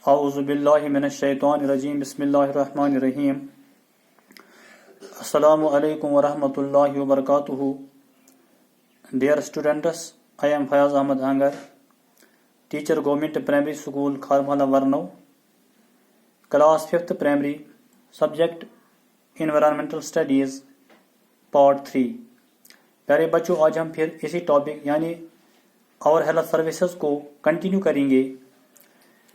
اعوذ باللہ من الشیطان الرجیم بسم اللہ الرحمن الرحیم السلام علیکم ورحمۃ اللہ وبرکاتہ. Dear students, I am Fayaz Ahmed Angar, teacher Government Primary School Kharmhala Varno, class 5th primary, subject Environmental Studies, part 3. پیارے بچوں، آج ہم پھر اسی ٹاپک یعنی اور ہیلتھ سروسز کو کنٹینیو کریں گے،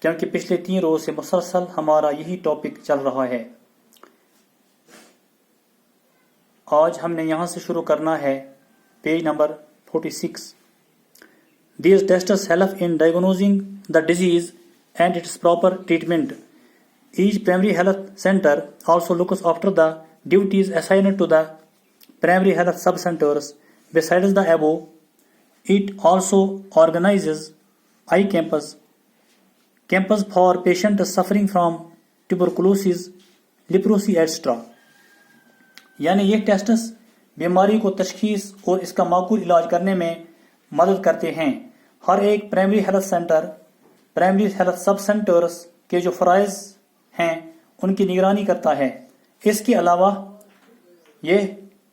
کیونکہ پچھلے 3 روز سے مسلسل ہمارا یہی ٹاپک چل رہا ہے. آج ہم نے یہاں سے شروع کرنا ہے page number 46. These tests help in diagnosing the disease and its proper treatment. Each primary health center also looks after the duties assigned to the primary health sub-centers. Besides the above, it also organizes eye camps for patients suffering from tuberculosis, leprosy, etc. یعنی یہ tests بیماری کو تشخیص اور اس کا معقول علاج کرنے میں مدد کرتے ہیں. ہر ایک primary health centre primary health sub centres کے جو فرائض ہیں ان کی نگرانی کرتا ہے. اس کے علاوہ یہ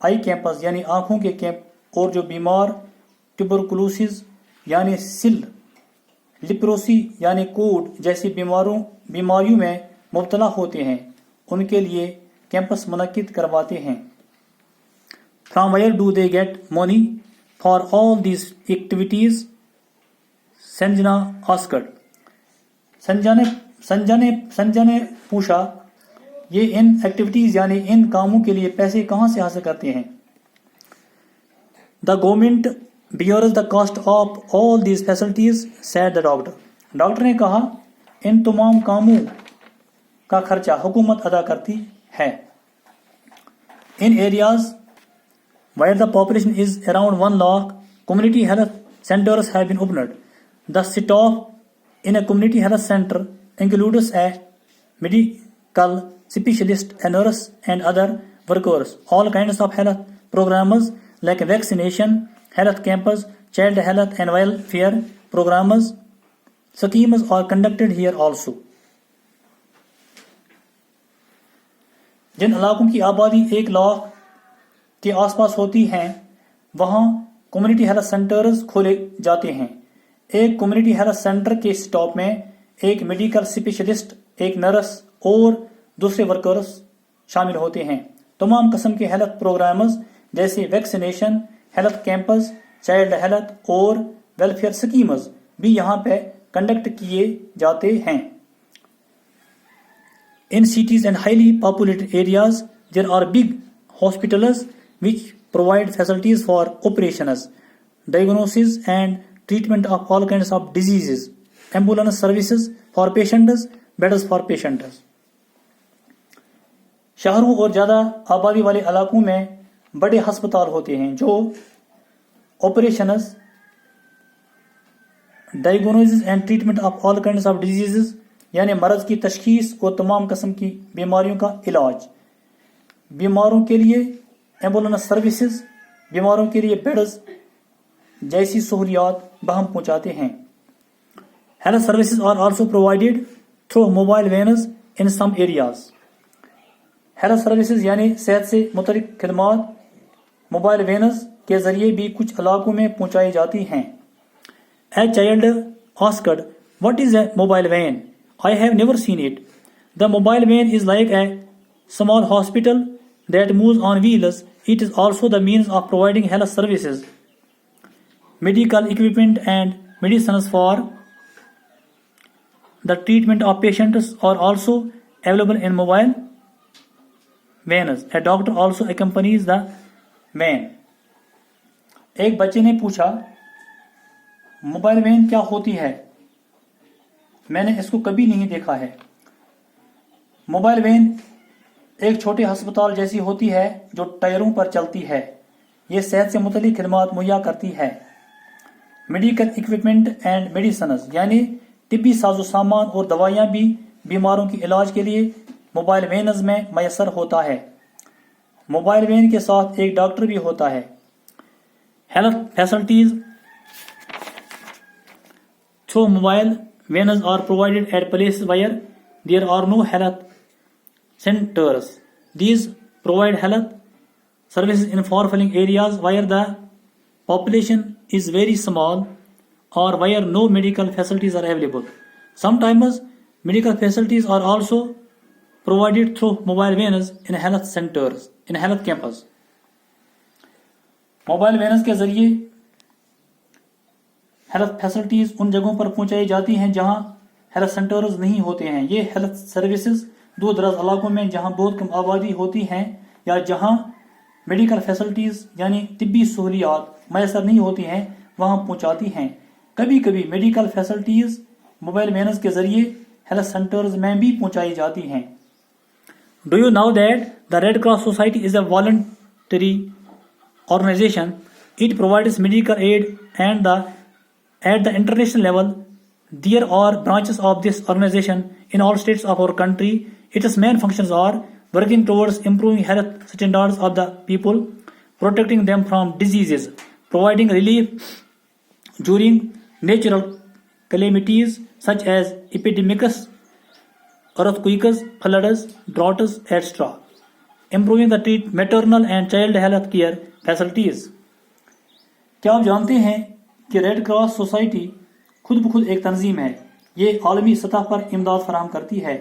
آئی کیمپس یعنی آنکھوں کے کیمپ اور جو بیمار ٹیوبرکلوسز یعنی سل، لیپروسی یعنی کوڑ جیسی بیماریوں میں مبتلا ہوتے ہیں ان کے لیے کیمپس منعقد کرواتے ہیں. From where do they get money for all these activities? Sanjana asked. Sanjana نے پوچھا یہ ان ایکٹیویٹیز یعنی ان کاموں کے لیے پیسے کہاں سے حاصل کرتے ہیں. The government bears the cost of all these facilities, said the doctor. Doctor نے کہا ان تمام کاموں کا خرچہ حکومت ادا کرتی ہے. In areas where the population is around 1 lakh, community health centers have been opened. The staff in a community health center includes a medical specialist, a nurse, and other workers. All kinds of health programs like vaccination, health camps, child health and welfare schemes are conducted here also. جن علاقوں کی آبادی 1 لاکھ کے آس پاس ہوتی ہیں وہاں community health centres کھولے جاتے ہیں. ایک کمیونٹی ہیلتھ سینٹر کے اسٹاف میں ایک میڈیکل اسپیشلسٹ، ایک نرس اور دوسرے ورکرز شامل ہوتے ہیں. تمام قسم کے ہیلتھ پروگرامز جیسے vaccination, health camps, child health اور ویلفیئر سکیمز بھی یہاں پہ کنڈکٹ کیے جاتے ہیں. In cities and highly populated areas, there are big hospitals which provide facilities for operations, diagnosis and treatment of all kinds of diseases, ambulance services for patients, beds for patients. شہروں اور زیادہ آبادی والے علاقوں میں بڑے ہسپتال ہوتے ہیں جو operations, diagnosis and treatment of all kinds of diseases یعنی مرض کی تشخیص اور تمام قسم کی بیماریوں کا علاج، بیماروں کے لیے ایمبولینس سروسز، بیماروں کے لیے بیڈز جیسی سہولیات بہم پہنچاتے ہیں. Health services are also provided through mobile vans in some areas. Health services یعنی صحت سے متعلق خدمات موبائل وینز کے ذریعے بھی کچھ علاقوں میں پہنچائی جاتی ہیں. A child asked, "What is a mobile van? I have never seen it." The mobile van is like a small hospital that moves on wheels. It is also the means of providing health services. Medical equipment and medicines for the treatment of patients are also available in mobile vans. A doctor also accompanies the van. ایک بچے نے پوچھا mobile van کیا ہوتی ہے؟ میں نے اس کو کبھی نہیں دیکھا ہے. موبائل وین ایک چھوٹے ہسپتال جیسی ہوتی ہے جو ٹائروں پر چلتی ہے. یہ صحت سے متعلق خدمات مہیا کرتی ہے. میڈیکل اکوپمنٹ اینڈ میڈیسنز یعنی طبی ساز و سامان اور دوائیاں بھی بیماروں کے علاج کے لیے موبائل وینز میں میسر ہوتا ہے. موبائل وین کے ساتھ ایک ڈاکٹر بھی ہوتا ہے. Health facilities through mobile vans are provided at places where there are no health centers. These provide health services in far-flung areas where the population is very small or where no medical facilities are available. Sometimes medical facilities are also provided through mobile vans in health centers, in health campus. Mobile veins کے ذریعے health facilities ان جگہوں پر پہنچائی جاتی ہیں جہاں health centres نہیں ہوتے ہیں. یہ ہیلتھ سروسز دور دراز علاقوں میں جہاں بہت کم آبادی ہوتی ہیں یا جہاں میڈیکل فیسلٹیز یعنی طبی سہولیات میسر نہیں ہوتی ہیں وہاں پہنچاتی ہیں. کبھی کبھی میڈیکل فیسلٹیز موبائل وینز کے ذریعے ہیلتھ سینٹرز میں بھی پہنچائی جاتی ہیں. Do you know that the Red Cross Society is a voluntary organization? It provides medical aid and at the international level there are branches of this organization in all states of our country. Its main functions are working towards improving health standards of the people, protecting them from diseases, providing relief during natural calamities such as epidemics, earthquakes, floods, droughts, etc., improving the maternal and child health care facilities. کیا آپ جانتے ہیں کہ red cross society خود بخود ایک تنظیم ہے. یہ عالمی سطح پر امداد فراہم کرتی ہے.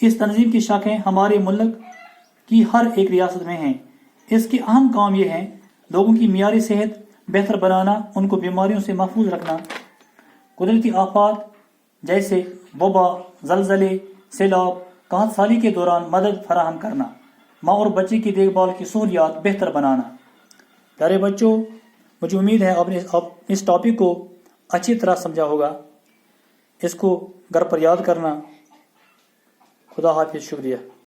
اس تنظیم کی شاخیں ہمارے ملک کی ہر ایک ریاست میں ہیں. اس کے اہم کام یہ ہیں لوگوں کی معیاری صحت بہتر بنانا، ان کو بیماریوں سے محفوظ رکھنا، قدرتی آفات جیسے وبا، زلزلے، سیلاب، قحط سالی کے دوران مدد فراہم کرنا، ماں اور بچے کی دیکھ بھال کی سہولیات بہتر بنانا. پیارے بچوں، مجھے امید ہے آپ نے اس ٹاپک کو اچھی طرح سمجھا ہوگا. اس کو گھر پر یاد کرنا. خدا حافظ. شکریہ.